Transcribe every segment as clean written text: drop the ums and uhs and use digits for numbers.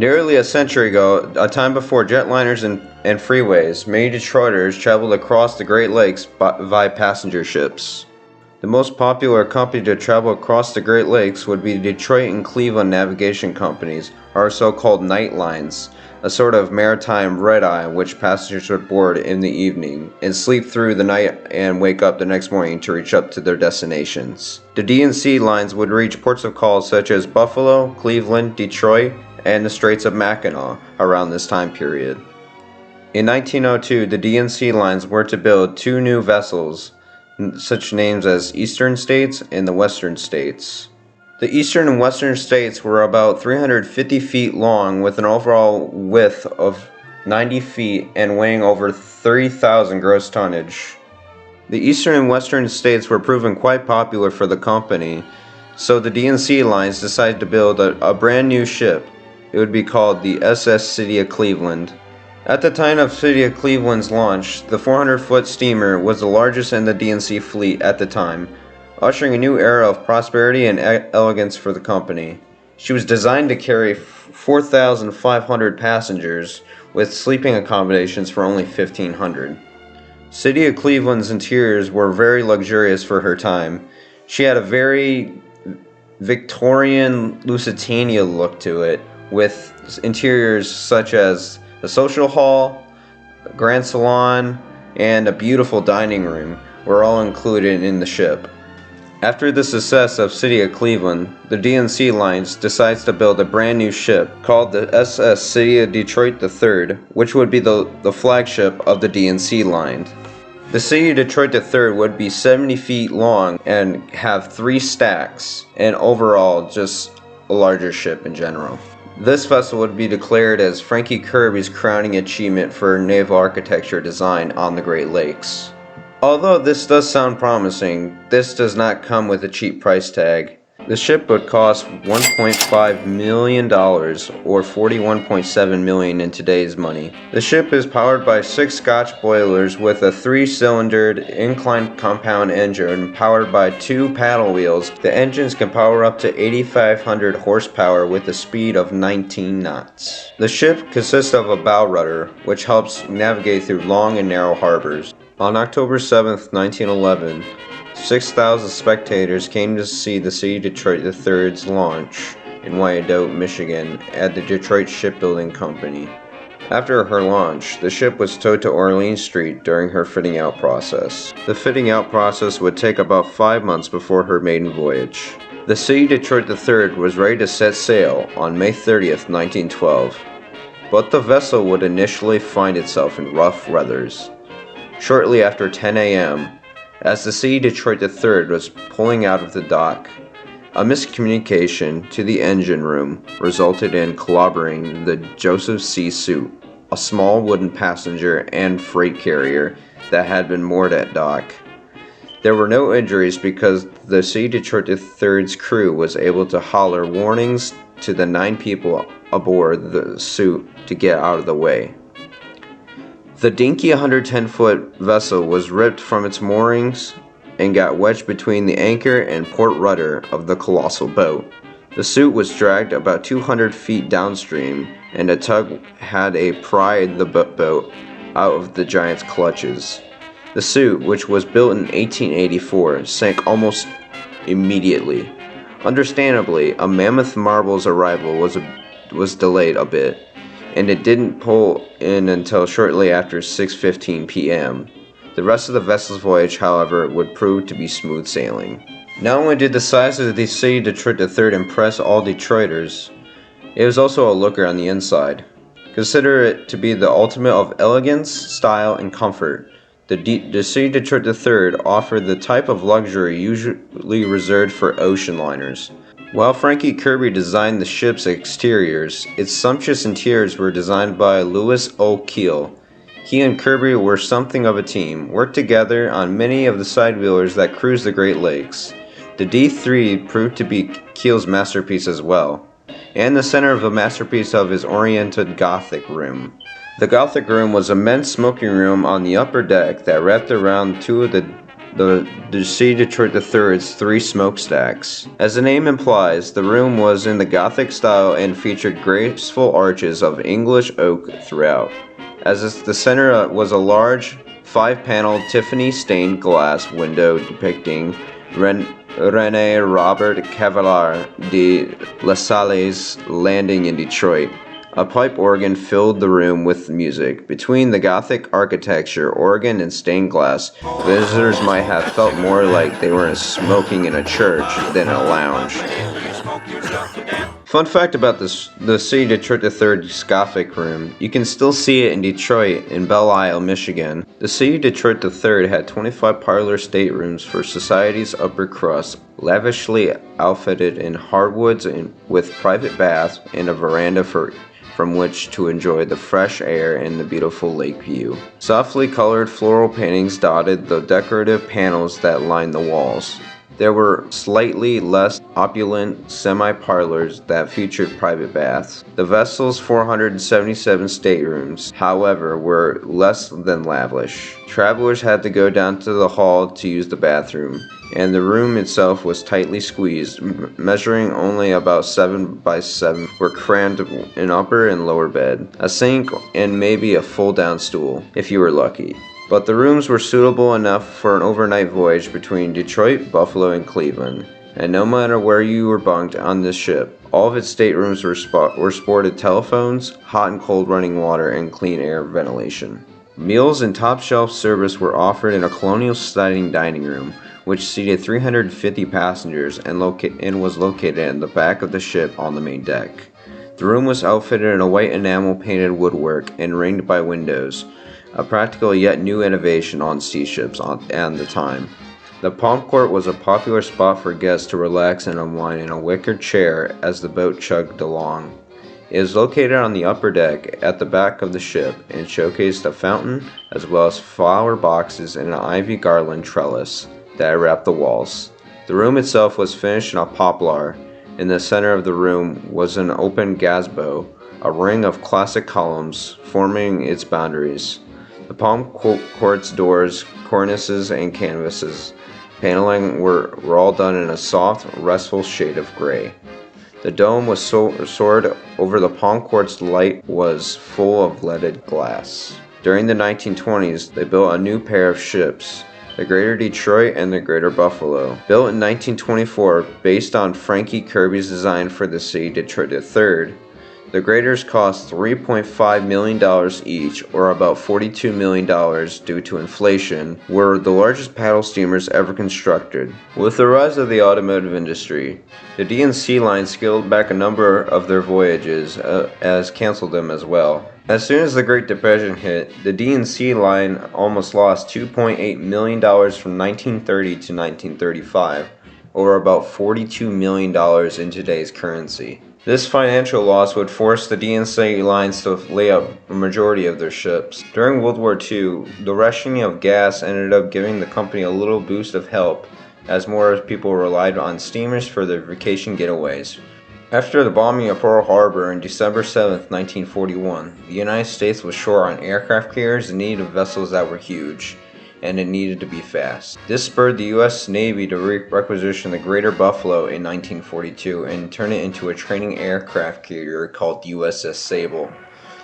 Nearly a century ago, a time before jetliners and freeways, many Detroiters traveled across the Great Lakes via passenger ships. The most popular company to travel across the Great Lakes would be the Detroit and Cleveland Navigation Companies, or so-called night lines, a sort of maritime red-eye in which passengers would board in the evening and sleep through the night and wake up the next morning to reach up to their destinations. The D&C Lines would reach ports of call such as Buffalo, Cleveland, Detroit, and the Straits of Mackinac around this time period. In 1902, the D&C Lines were to build two new vessels, such names as Eastern States and the Western States. The Eastern and Western States were about 350 feet long with an overall width of 90 feet and weighing over 30,000 gross tonnage. The Eastern and Western States were proven quite popular for the company, so the D&C Lines decided to build a brand new ship. It would be called the SS City of Cleveland. At the time of City of Cleveland's launch, the 400-foot steamer was the largest in the D&C fleet at the time, ushering a new era of prosperity and elegance for the company. She was designed to carry 4,500 passengers, with sleeping accommodations for only 1,500. City of Cleveland's interiors were very luxurious for her time. She had a very Victorian Lusitania look to it, with interiors such as a social hall, a grand salon, and a beautiful dining room were all included in the ship. After the success of City of Cleveland, the D&C Lines decides to build a brand new ship called the SS City of Detroit III, which would be the flagship of the D&C Line. The City of Detroit III would be 70 feet long and have 3 stacks, and overall just a larger ship in general. This vessel would be declared as Frankie Kirby's crowning achievement for naval architecture design on the Great Lakes. Although this does sound promising, this does not come with a cheap price tag. The ship would cost $1.5 million, or $41.7 million in today's money. The ship is powered by 6 Scotch boilers with a 3-cylindered inclined compound engine powered by 2 paddle wheels. The engines can power up to 8,500 horsepower with a speed of 19 knots. The ship consists of a bow rudder, which helps navigate through long and narrow harbors. On October 7, 1911, 6,000 spectators came to see the City of Detroit III's launch in Wyandotte, Michigan at the Detroit Shipbuilding Company. After her launch, the ship was towed to Orleans Street during her fitting out process. The fitting out process would take about 5 months before her maiden voyage. The City of Detroit III was ready to set sail on May 30th, 1912, but the vessel would initially find itself in rough weathers. Shortly after 10 a.m., as the City of Detroit III was pulling out of the dock, a miscommunication to the engine room resulted in clobbering the Joseph C. Suit, a small wooden passenger and freight carrier that had been moored at dock. There were no injuries because the City of Detroit III's crew was able to holler warnings to the 9 people aboard the Suit to get out of the way. The dinky 110-foot vessel was ripped from its moorings and got wedged between the anchor and port rudder of the colossal boat. The Suit was dragged about 200 feet downstream, and a tug had to pry the boat out of the giant's clutches. The Suit, which was built in 1884, sank almost immediately. Understandably, a Mammoth Marble's arrival was delayed a bit, and it didn't pull in until shortly after 6:15 p.m. The rest of the vessel's voyage, however, would prove to be smooth sailing. Not only did the size of the City of Detroit III impress all Detroiters, it was also a looker on the inside. Consider it to be the ultimate of elegance, style, and comfort. The City of Detroit III offered the type of luxury usually reserved for ocean liners. While Frankie Kirby designed the ship's exteriors, its sumptuous interiors were designed by Louis O. Keel. He and Kirby were something of a team, worked together on many of the sidewheelers that cruised the Great Lakes. The D3 proved to be Keel's masterpiece as well, and the center of the masterpiece of his oriented Gothic room. The Gothic room was an immense smoking room on the upper deck that wrapped around 2 of the the D.C. Detroit III's three smokestacks. As the name implies, the room was in the Gothic style and featured graceful arches of English oak throughout. The center was a large, five-paneled Tiffany-stained glass window depicting René Robert Cavalier de La Salle's landing in Detroit. A pipe organ filled the room with music. Between the Gothic architecture, organ, and stained glass, visitors might have felt more like they were smoking in a church than in a lounge. Fun fact about the C. Detroit III's Gothic room, you can still see it in Detroit in Belle Isle, Michigan. The C. Detroit III had 25 parlor staterooms for society's upper crust, lavishly outfitted in hardwoods and with private baths and a veranda from which to enjoy the fresh air and the beautiful lake view. Softly colored floral paintings dotted the decorative panels that lined the walls. There were slightly less opulent semi-parlors that featured private baths. The vessel's 477 staterooms, however, were less than lavish. Travelers had to go down to the hall to use the bathroom, and the room itself was tightly squeezed, measuring only about 7 by 7 were crammed in upper and lower bed, a sink, and maybe a fold-down stool, if you were lucky. But the rooms were suitable enough for an overnight voyage between Detroit, Buffalo, and Cleveland, and no matter where you were bunked on this ship, all of its staterooms were sported telephones, hot and cold running water, and clean air ventilation. Meals and top-shelf service were offered in a colonial-style dining room, which seated 350 passengers and was located in the back of the ship on the main deck. The room was outfitted in a white enamel-painted woodwork and ringed by windows, a practical yet new innovation on steamships at the time. The palm court was a popular spot for guests to relax and unwind in a wicker chair as the boat chugged along. It is located on the upper deck at the back of the ship and showcased a fountain as well as flower boxes and an ivy garland trellis that wrapped the walls. The room itself was finished in a poplar. In the center of the room was an open gazebo, a ring of classic columns forming its boundaries. The palm court's doors, cornices, and canvases paneling were all done in a soft, restful shade of gray. The dome was soared over the palm court's light was full of leaded glass. During the 1920s, they built a new pair of ships, the Greater Detroit and the Greater Buffalo. Built in 1924, based on Frankie Kirby's design for the C. Detroit III, the Greaters cost $3.5 million each, or about $42 million due to inflation, were the largest paddle steamers ever constructed. With the rise of the automotive industry, the D&C Lines scaled back a number of their voyages, as canceled them as well. As soon as the Great Depression hit, the D&C Line almost lost $2.8 million from 1930 to 1935, or about $42 million in today's currency. This financial loss would force the D&C Lines to lay up a majority of their ships. During World War II, the rationing of gas ended up giving the company a little boost of help, as more people relied on steamers for their vacation getaways. After the bombing of Pearl Harbor on December 7, 1941, the United States was short on aircraft carriers and needed vessels that were huge, and it needed to be fast. This spurred the U.S. Navy to requisition the Greater Buffalo in 1942 and turn it into a training aircraft carrier called USS Sable.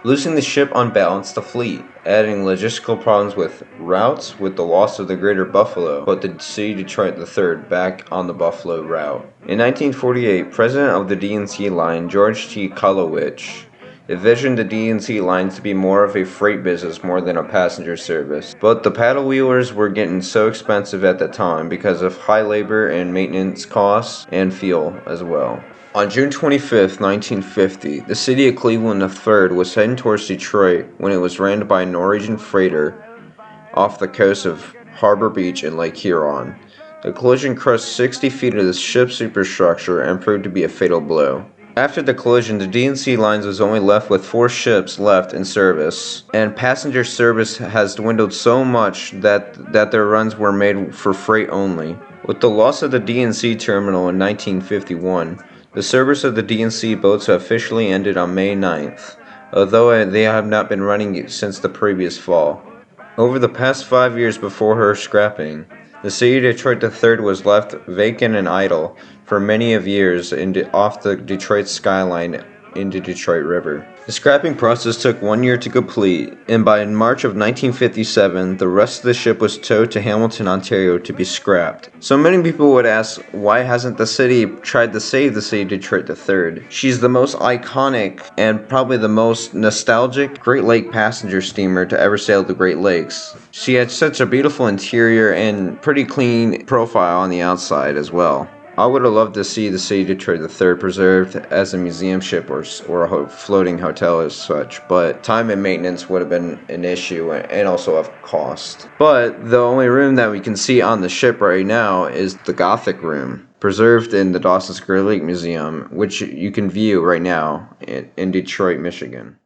Losing the ship unbalanced the fleet, adding logistical problems with routes with the loss of the Greater Buffalo, put the C. Detroit III back on the Buffalo route. In 1948, president of the D&C Line, George T. Kulowich, envisioned the D&C Lines to be more of a freight business more than a passenger service. But the paddle wheelers were getting so expensive at the time because of high labor and maintenance costs and fuel as well. On June 25, 1950, the city of Cleveland III was heading towards Detroit when it was rammed by a Norwegian freighter off the coast of Harbor Beach in Lake Huron. The collision crushed 60 feet of the ship's superstructure and proved to be a fatal blow. After the collision, the D&C Lines was only left with 4 ships left in service, and passenger service has dwindled so much that their runs were made for freight only. With the loss of the D&C terminal in 1951, the service of the D&C boats officially ended on May 9th, although they have not been running since the previous fall. Over the past 5 years before her scrapping, The city of Detroit III was left vacant and idle for many of years off the Detroit skyline into Detroit River. The scrapping process took 1 year to complete, and by March of 1957, the rest of the ship was towed to Hamilton, Ontario to be scrapped. So many people would ask, why hasn't the city tried to save the city of Detroit III? She's the most iconic and probably the most nostalgic Great Lake passenger steamer to ever sail the Great Lakes. She had such a beautiful interior and pretty clean profile on the outside as well. I would have loved to see the city of Detroit III preserved as a museum ship or a floating hotel as such, but time and maintenance would have been an issue and also of cost. But the only room that we can see on the ship right now is the Gothic room, preserved in the Dawson's Great Lake Museum, which you can view right now in Detroit, Michigan.